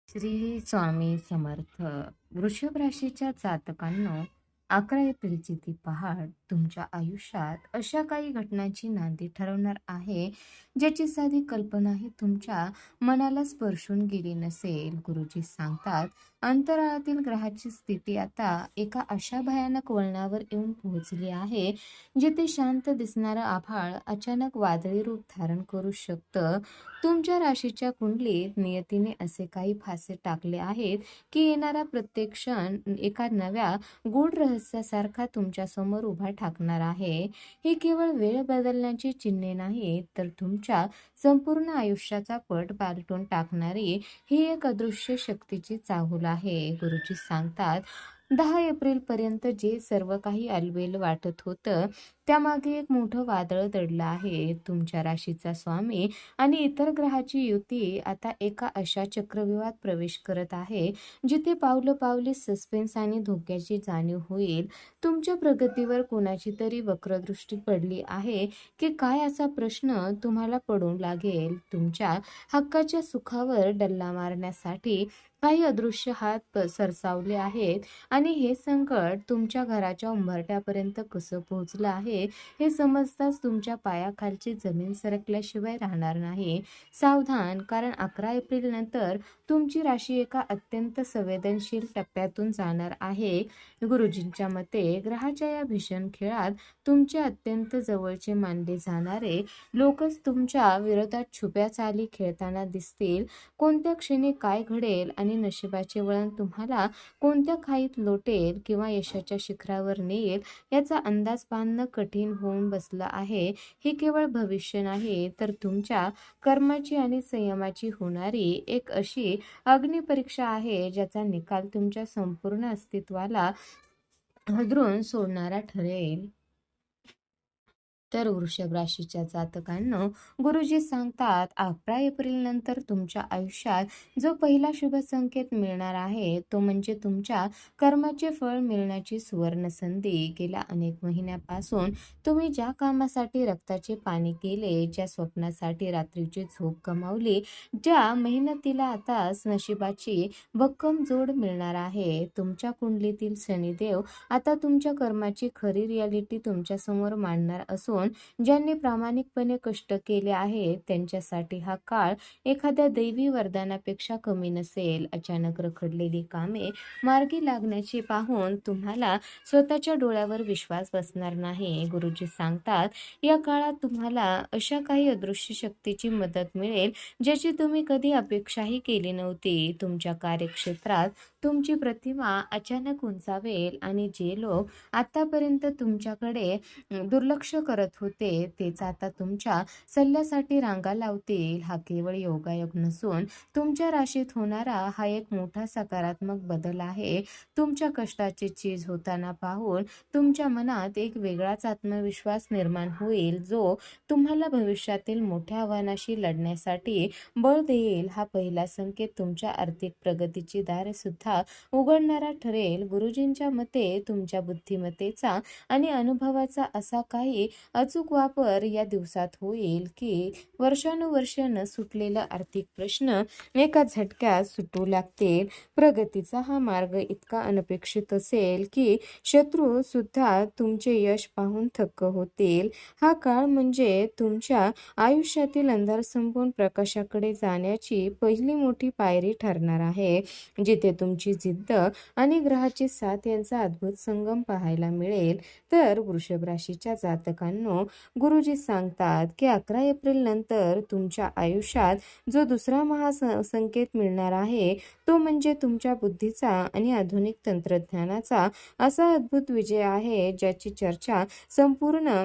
श्री स्वामी समर्थ. वृषभ राशीच्या जातकांनो, 11 एप्रिलची ती पहाट तुमच्या आयुष्यात अशा काही घटनांची नांदी ठरवणार आहे, ज्याची साधी कल्पनाही तुमच्या मनाला स्पर्शून गेली नसेल. गुरुजी सांगतात, अंतराळातील ग्रहाची स्थिती आता एका अशा भयानक वळणावर येऊन पोहोचली आहे, जिथे शांत दिसणारं आभाळ अचानक वादळी रूप धारण करू शकतं. तुमच्या राशीच्या कुंडलीत नियतीने असे काही फासे टाकले आहेत की येणारा प्रत्येक क्षण एका नव्या गूढ रहस्यासारखा तुमच्या समोर उभा ठाकणार आहे. हे केवळ वेळ बदलण्याची चिन्हे नाहीत, तर तुमच्या संपूर्ण आयुष्याचा पट पालटून टाकणारी ही एक अदृश्य शक्तीची चाहूल आहे. गुरुजी सांगतात, 10 एप्रिल पर्यंत जे सर्व काही अलबेल वाटत होतं, त्यामागे एक मोठं वादळ दडलं आहे. तुमच्या राशीचा स्वामी आणि इतर ग्रहाची युती आता एका अशा चक्रव्यूहात प्रवेश करत आहे, जिथे पावलोपावली सस्पेन्स आणि धोक्याची जाणीव होईल. तुमच्या प्रगतीवर कोणाची तरी वक्रदृष्टी पडली आहे की काय, असा प्रश्न तुम्हाला पडून लागेल. तुमच्या हक्काच्या सुखावर डल्ला मारण्यासाठी काही अदृश्य हात सरसावले आहेत आणि हे संकट तुमच्या घराच्या उंबरठ्यापर्यंत कसं पोहोचलं आहे हे समजताच तुमच्या पायाखालची जमीन सरकल्याशिवाय राहणार नाही. सावधान, कारण 11 एप्रिल नंतर तुमची राशी एका अत्यंत संवेदनशील टप्प्यातून जाणार आहे. गुरुजींच्या मते ग्रहाच्या या भीषण खेळात तुमचे अत्यंत जवळचे मानले जाणारे लोकच तुमच्या विरोधात छुप्या चाली खेळताना दिसतील. कोणत्या क्षणी काय घडेल आणि नशिबाचे वळण तुम्हाला कोणत्या खाईत लोटेल किंवा यशाच्या शिखरावर नेईल, याचा अंदाज बांधणं कठीण होऊन बसलं आहे. हे केवळ भविष्य नाही, तर तुमच्या कर्माची आणि संयमाची होणारी एक अशी अग्निपरीक्षा आहे, ज्याचा निकाल तुमच्या संपूर्ण अस्तित्वाला हादरवून सोडणारा ठरेल. तर वृषभ राशीच्या जातकांनो, गुरुजी सांगतात, 11 एप्रिल नंतर तुमच्या आयुष्यात जो पहिला शुभ संकेत मिळणार आहे, तो म्हणजे तुमच्या कर्माचे फळ मिळण्याची सुवर्ण संधी. गेल्या अनेक महिन्यापासून तुम्ही ज्या कामासाठी रक्ताचे पाणी केले, ज्या स्वप्नासाठी रात्रीची झोप गमावली, ज्या मेहनतीला आता नशिबाची भक्कम जोड मिळणार आहे. तुमच्या कुंडलीतील शनिदेव आता तुमच्या कर्माची खरी रियालिटी तुमच्या समोर मांडणार असून ज्यांनी प्रामाणिकपणे कष्ट केले आहेत, त्यांच्यासाठी हा काळ एखाद्या दैवी वरदानापेक्षा कमी नसेल. अचानक रखडलेली कामे मार्गी लागण्याची पाहून तुम्हाला स्वतःच्या डोळ्यावर विश्वास बसणार नाही. गुरुजी सांगतात, या काळात तुम्हाला अशा काही अदृश्य शक्तीची मदत मिळेल, ज्याची तुम्ही कधी अपेक्षाही केली नव्हती. तुमच्या कार्यक्षेत्रात तुमची प्रतिमा अचानक उंचावेल आणि जे लोक आतापर्यंत तुमच्याकडे दुर्लक्ष करत होते, तेच आता तुमच्या सल्ल्यासाठी रांगा लावतील. हा केवळ योगायोग नसून तुमच्या राशीत होणारा हा एक मोठा सकारात्मक बदल आहे. तुमच्या कष्टाचे चीज होताना पाहून तुमच्या मनात एक वेगळाच आत्मविश्वास निर्माण होईल, जो तुम्हाला भविष्यातील मोठ्या आव्हानाशी लढण्यासाठी बळ देईल. हा पहिला संकेत तुमच्या आर्थिक प्रगतीची दारे सुद्धा उघडणारा ठरेल. गुरुजींच्या मते तुमच्या बुद्धिमत्तेचा आणि अनुभवाचा असा काही अचूक वापर या दिवसात होईल की वर्षानुवर्ष न सुटलेला आर्थिक प्रश्न एका झटक्यात सुटू लागतील. प्रगतीचा हा मार्ग इतका अनपेक्षित असेल की शत्रू सुद्धा तुमचे यश पाहून थक्क होतील. हा काळ म्हणजे तुमच्या आयुष्यातील अंधार संपून प्रकाशाकडे जाण्याची पहिली मोठी पायरी ठरणार आहे, जिथे तुमची जिद्द आणि ग्रहाची साथ यांचा अद्भुत संगम पाहायला मिळेल. तर वृषभ राशीच्या जातकांनो, गुरुजी सांगतात की 11 एप्रिल नंतर तुमच्या आयुष्यात जो दुसरा महासंकेत मिळणार आहे, तो म्हणजे तुमच्या बुद्धीचा आणि आधुनिक तंत्रज्ञानाचा असा अद्भुत विजय आहे, ज्याची चर्चा संपूर्ण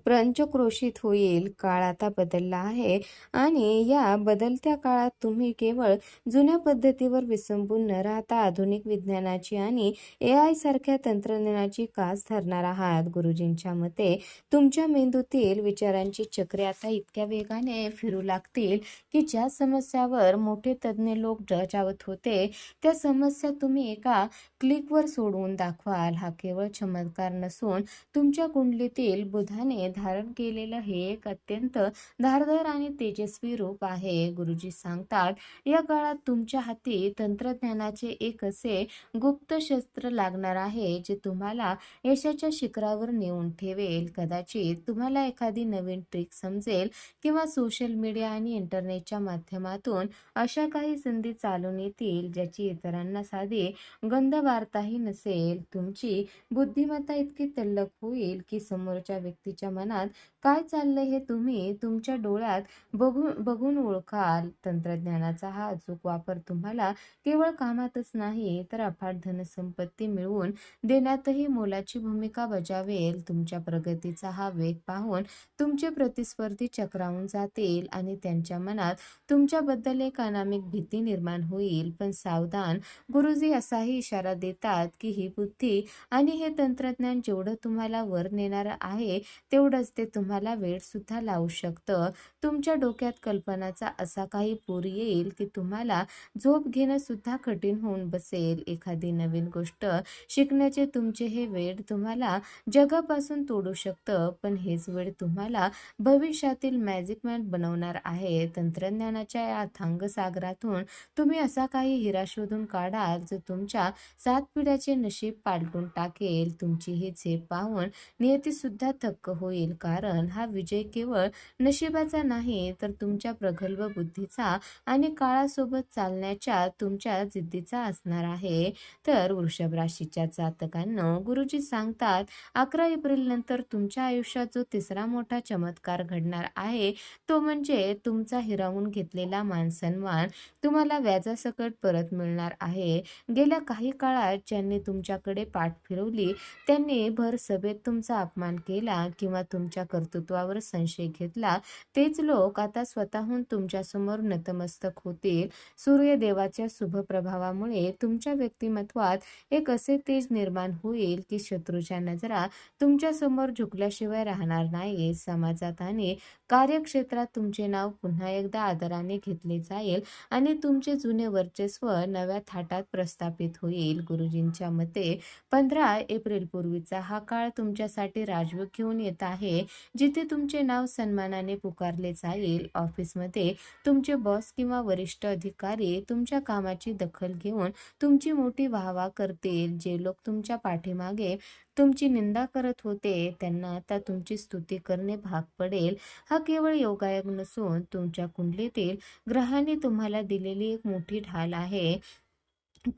पंचक्रोशीत होईल. काळ आता बदलला आहे आणि या बदलत्या काळात तुम्ही केवळ जुन्या पद्धतीवर विसंबून न राहता आधुनिक विज्ञानाची आणि AI सारख्या तंत्रज्ञानाची कास धरणार आहात. गुरुजींच्या मते तुमच्या मेंदूतील विचारांची चक्रे आता इतक्या वेगाने फिरू लागतील की ज्या समस्यावर मोठे तज्ज्ञ लोक डचावत होते, त्या समस्या तुम्ही एका क्लिकवर सोडवून दाखवाल. हा केवळ चमत्कार नसून तुमच्या कुंडलीतील बुधाने तंत्रज्ञानाने धारण केलेलं हे एक अत्यंत धारदार आणि तेजस्वी रूप आहे. गुरुजी सांगतात, या काळात तुमच्या हाती तंत्रज्ञानाचे एक असे गुप्त शस्त्र लागणार आहे, जे तुम्हाला यशाच्या शिखरावर नेऊन ठेवेल. कदाचित तुम्हाला एखादी नवीन ट्रिक समजेल किंवा सोशल मीडिया आणि इंटरनेटच्या माध्यमातून अशा काही संधी चालून येतील, ज्याची इतरांना साधी गंध वार्ताही नसेल. तुमची बुद्धिमत्ता इतकी तल्लख होईल की समोरच्या व्यक्तीच्या मनात काय चाललंय हे तुम्ही तुमच्या डोळ्यात बघून बघून ओळखाल. तंत्रज्ञानाचा हा अचूक वापर तुम्हाला केवळ कामातच नाही, तर अफाट धनसंपत्ती मिळवून देण्यातही मोलाची भूमिका बजावेल. तुमच्या प्रगतीचा हा वेग पाहून तुमचे प्रतिस्पर्धी चक्रावून जातील आणि त्यांच्या मनात तुमच्याबद्दल एक अनामिक भीती निर्माण होईल. पण सावधान, गुरुजी असाही इशारा देतात की ही बुद्धी आणि हे तंत्रज्ञान जेवढं तुम्हाला वर नेणार आहे, तेवढंच ते तुम्हाला वेळ सुद्धा लावू शकतं. तुमच्या डोक्यात कल्पनाचा असा काही पूर येईल की तुम्हाला झोप घेणं सुद्धा कठीण होऊन बसेल. एखादी नवीन गोष्ट शिकण्याचे तुमचे हे वेळ तुम्हाला जगापासून तोडू शकतं, पण हेच वेळ तुम्हाला भविष्यातील मॅजिक मॅन बनवणार आहे. तंत्रज्ञानाच्या या अथांग सागरातून तुम्ही असा काही हिरा शोधून काढाल, जो तुमच्या 7 पिढ्याचे नशीब पालटून टाकेल. तुमची ही झेप पाहून नियती सुद्धा थक्क होईल, कारण हा विजय केवळ नशिबाचा नाही, तर तुमच्या प्रगल्भ बुद्धीचा आणि काळासोबत चालण्याच्या तुमच्या जिद्दीचा असणार आहे. तर वृषभ राशीच्या जातकांनो, गुरुजी सांगतात, 11 एप्रिल नंतर तुमच्या आयुष्यात जो तिसरा मोठा चमत्कार घडणार आहे, तो म्हणजे तुमचा हिरावून घेतलेला मानसन्मान तुम्हाला व्याजासकट परत मिळणार आहे. गेल्या काही काळात ज्यांनी तुमच्याकडे पाठ फिरवली, त्यांनी भर सभेत तुमचा अपमान केला किंवा तुमच्या कर्तृत्वावर संशय घेतला, तेच लोक आता स्वतःहून तुमच्यासमोर नतमस्तक होतील. सूर्यदेवाच्या शुभ प्रभावामुळे तुमच्या व्यक्तिमत्वात एक असे तेज निर्माण होईल की शत्रूच्या नजरा तुमच्या समोर झुकल्याशिवाय राहणार नाही. समाजात आणि कार्यक्षेत्रात तुमचे नाव पुन्हा एकदा आदराने घेतले जाईल आणि तुमचे जुने वर्चस्व नव्या थाटात प्रस्थापित होईल. गुरुजींच्या मते 15 एप्रिल पूर्वीचा हा काळ तुमच्यासाठी राजयोग घेऊन येत आहे, जिथे तुमचे नाव सन्मानाने पुकारले जाईल. ऑफिसमध्ये तुमचे बॉस किंवा वरिष्ठ अधिकारी तुमच्या कामाची दखल घेऊन तुमची मोठी वाहवा करतील. जे लोक तुमच्या पाठीमागे तुमची निंदा करत होते, त्यांना आता तुमची स्तुती करणे भाग पडेल. हा केवळ योगायोग नसून तुमच्या कुंडलीतील ग्रहांनी तुम्हाला दिलेली एक मोठी ढाल आहे.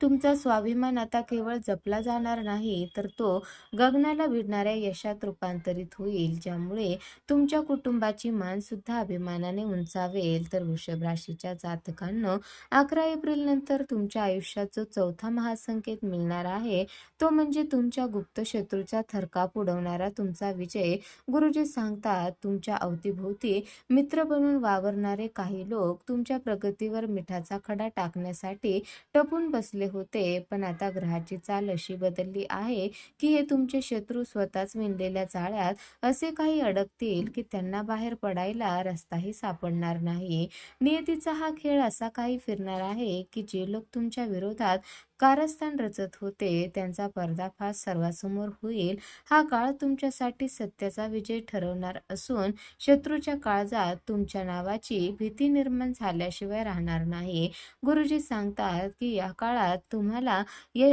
तुमचा स्वाभिमान आता केवळ जपला जाणार नाही, तर तो गगनाला भिडणाऱ्या यशात रूपांतरित होईल, ज्यामुळे तुमच्या कुटुंबाची मान सुद्धा अभिमानाने उंचावेल. तर वृषभ राशीच्या जातकांनो, 11 एप्रिल नंतर तुमच्या आयुष्यात जो चौथा महासंकेत मिळणार आहे, तो म्हणजे तुमच्या गुप्त शत्रूचा थरकाप उडवणारा तुमचा विजय. गुरुजी सांगतात, तुमच्या अवतीभोवती मित्र बनून वावरणारे काही लोक तुमच्या प्रगतीवर मिठाचा खडा टाकण्यासाठी टपून बसले होते, पण आता ग्रहाची चाल अशी बदलली आहे की हे तुमचे शत्रू स्वतःच विणलेल्या जाळ्यात असे काही अडकतील की त्यांना बाहेर पडायला रस्ताही सापडणार नाही. नियतीचा हा खेळ असा काही फिरणार आहे की जे लोक तुमच्या विरोधात कारस्थान रचत होते, त्यांचा पर्दाफाश सर्वांसमोर होईल. हा काळ तुमच्यासाठी सत्याचा विजय ठरवणार असून शत्रूच्या काळजात तुमच्या नावाची भीती निर्माण झाल्याशिवाय राहणार नाही. गुरुजी सांगतात की या काळात तुम्हाला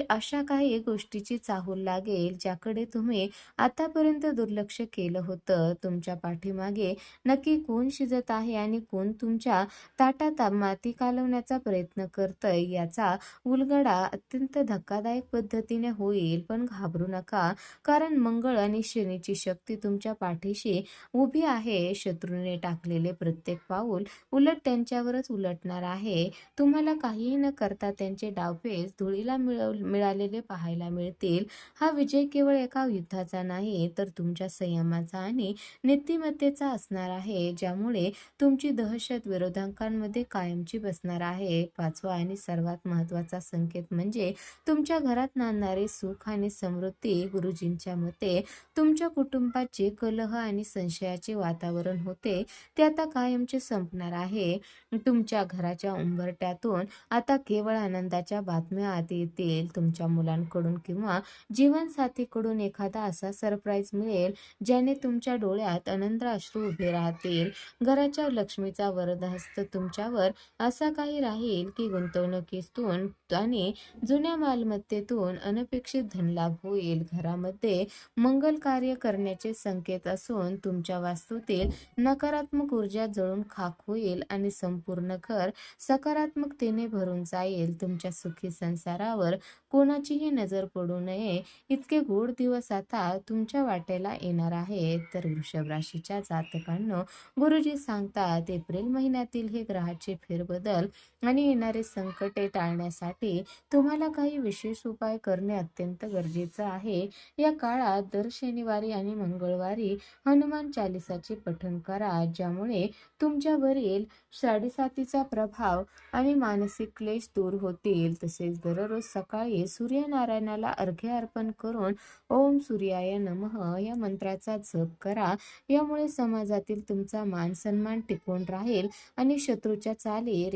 अशा काही गोष्टीची चाहूल लागेल, ज्याकडे तुम्ही आतापर्यंत दुर्लक्ष केलं होतं. तुमच्या पाठीमागे नक्की कोण शिजत आहे आणि कोण तुमच्या ताटात माती कालवण्याचा प्रयत्न करतंय, याचा उलगडा अत्यंत धक्कादायक पद्धतीने होईल. पण घाबरू नका, कारण मंगळ आणि शनीची शक्ती तुमच्या पाठीशी उभी आहे. शत्रूने टाकलेले प्रत्येक पाऊल उलट त्यांच्यावरच उलटणार आहे. तुम्हाला काहीही न करता त्यांचे डावपेच धुळीला मिळालेले पाहायला मिळतील. हा विजय केवळ एका युद्धाचा नाही, तर तुमच्या संयमाचा आणि नीतिमत्तेचा असणार आहे, ज्यामुळे तुमची दहशत विरोधकांमध्ये कायमची बसणार आहे. 5वा आणि सर्वात महत्त्वाचा संकेत म्हणजे तुमच्या घरात नांदणारे सुख आणि समृद्धी. गुरुजींच्या मते तुमच्या कुटुंबात जे कलह आणि संशयाचे वातावरण होते, ते आता कायमचे संपणार आहे. तुमच्या घराच्या उंबरठ्यातून आता केवळ आनंदाच्या बातम्या आत येतील. तुमच्या मुलांकडून किंवा जीवनसाथीकडून एखादा असा सरप्राईज मिळेल ज्याने तुमच्या डोळ्यात आनंद अश्रू उभे राहतील. घराच्या लक्ष्मीचा वरदहस्त तुमच्यावर असा काही राहील की गुंतवणुकीतून आणि जुन्या मालमत्तेतून अनपेक्षित धनलाभ होईल. घरामध्ये मंगल कार्य करण्याचे संकेत असून तुमच्या वास्तूतील नकारात्मक ऊर्जा जळून खाक होईल आणि संपूर्ण घर सकारात्मकतेने भरून जाईल. तुमच्या सुखी संसारावर कोणाचीही नजर पडू नये इतके गोड दिवस आता तुमच्या वाटेला येणार आहेत. तर वृषभ राशीच्या जातकांनो, गुरुजी सांगतात एप्रिल महिन्यातील हे ग्रहाचे फेरबदल आणि येणारे संकटे टाळण्यासाठी तुम्हाला काही विशेष उपाय करणे अत्यंत गरजेचं आहे. या काळात दर शनिवारी आणि मंगळवारी हनुमान चालिसाचे पठण करा, ज्यामुळे तुमच्यावरील साडेसातीचा प्रभाव आणि मानसिक क्लेश दूर होतील. तसेच दररोज सकाळी सूर्यनारायणाला अर्घ्य अर्पण करून ओम सूर्याय नमः या मंत्राचा जप करा. यामुळे समाजातील तुमचा मान सन्मान टिकून राहील आणि शत्रूच्या चाली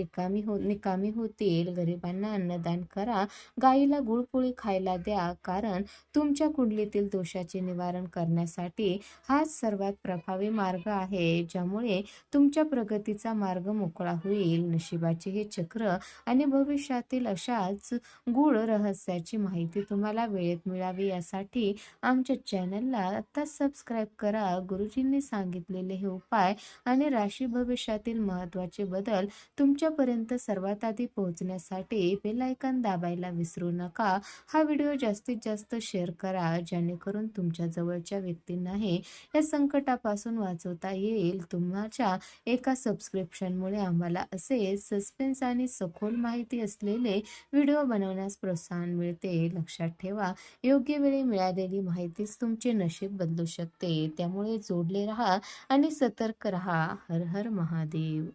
निकामी होतील. गरिबांना अन्नदान करा, गाईला गुळपोळी खायला द्या, कारण तुमच्या कुंडलीतील दोषाचे निवारण करण्यासाठी हाच सर्वात प्रभावी मार्ग आहे, ज्यामुळे तुमच्या प्रगतीचा मार्ग मोकळा होईल. नशिबाचे हे चक्र आणि भविष्यातील अशाच गूढ रहस्याची माहिती तुम्हाला वेळेत मिळावी यासाठी आमच्या चॅनलला आता सबस्क्राईब करा. गुरुजींनी सांगितलेले हे उपाय आणि राशी भविष्यातील महत्त्वाचे बदल तुमच्यापर्यंत सर्वात आधी पोहोचण्यासाठी बेल आयकॉन दाबायला विसरू नका. हा व्हिडिओ जास्तीत जास्त शेअर करा, जेणेकरून तुमच्या जवळच्या व्यक्तींनाही या संकटापासून वाचवता येईल. तुमच्या एका सबस्क्रिप्शनमुळे आम्हाला असे सस्पेन्स आणि सखोल माहिती असलेले व्हिडिओ बनवण्यास प्रोत्साहन मिळते. लक्षात ठेवा, योग्य वेळी मिळालेली माहितीच तुमचे नशीब बदलू शकते. त्यामुळे जोडले राहा आणि सतर्क राहा. हर हर महादेव.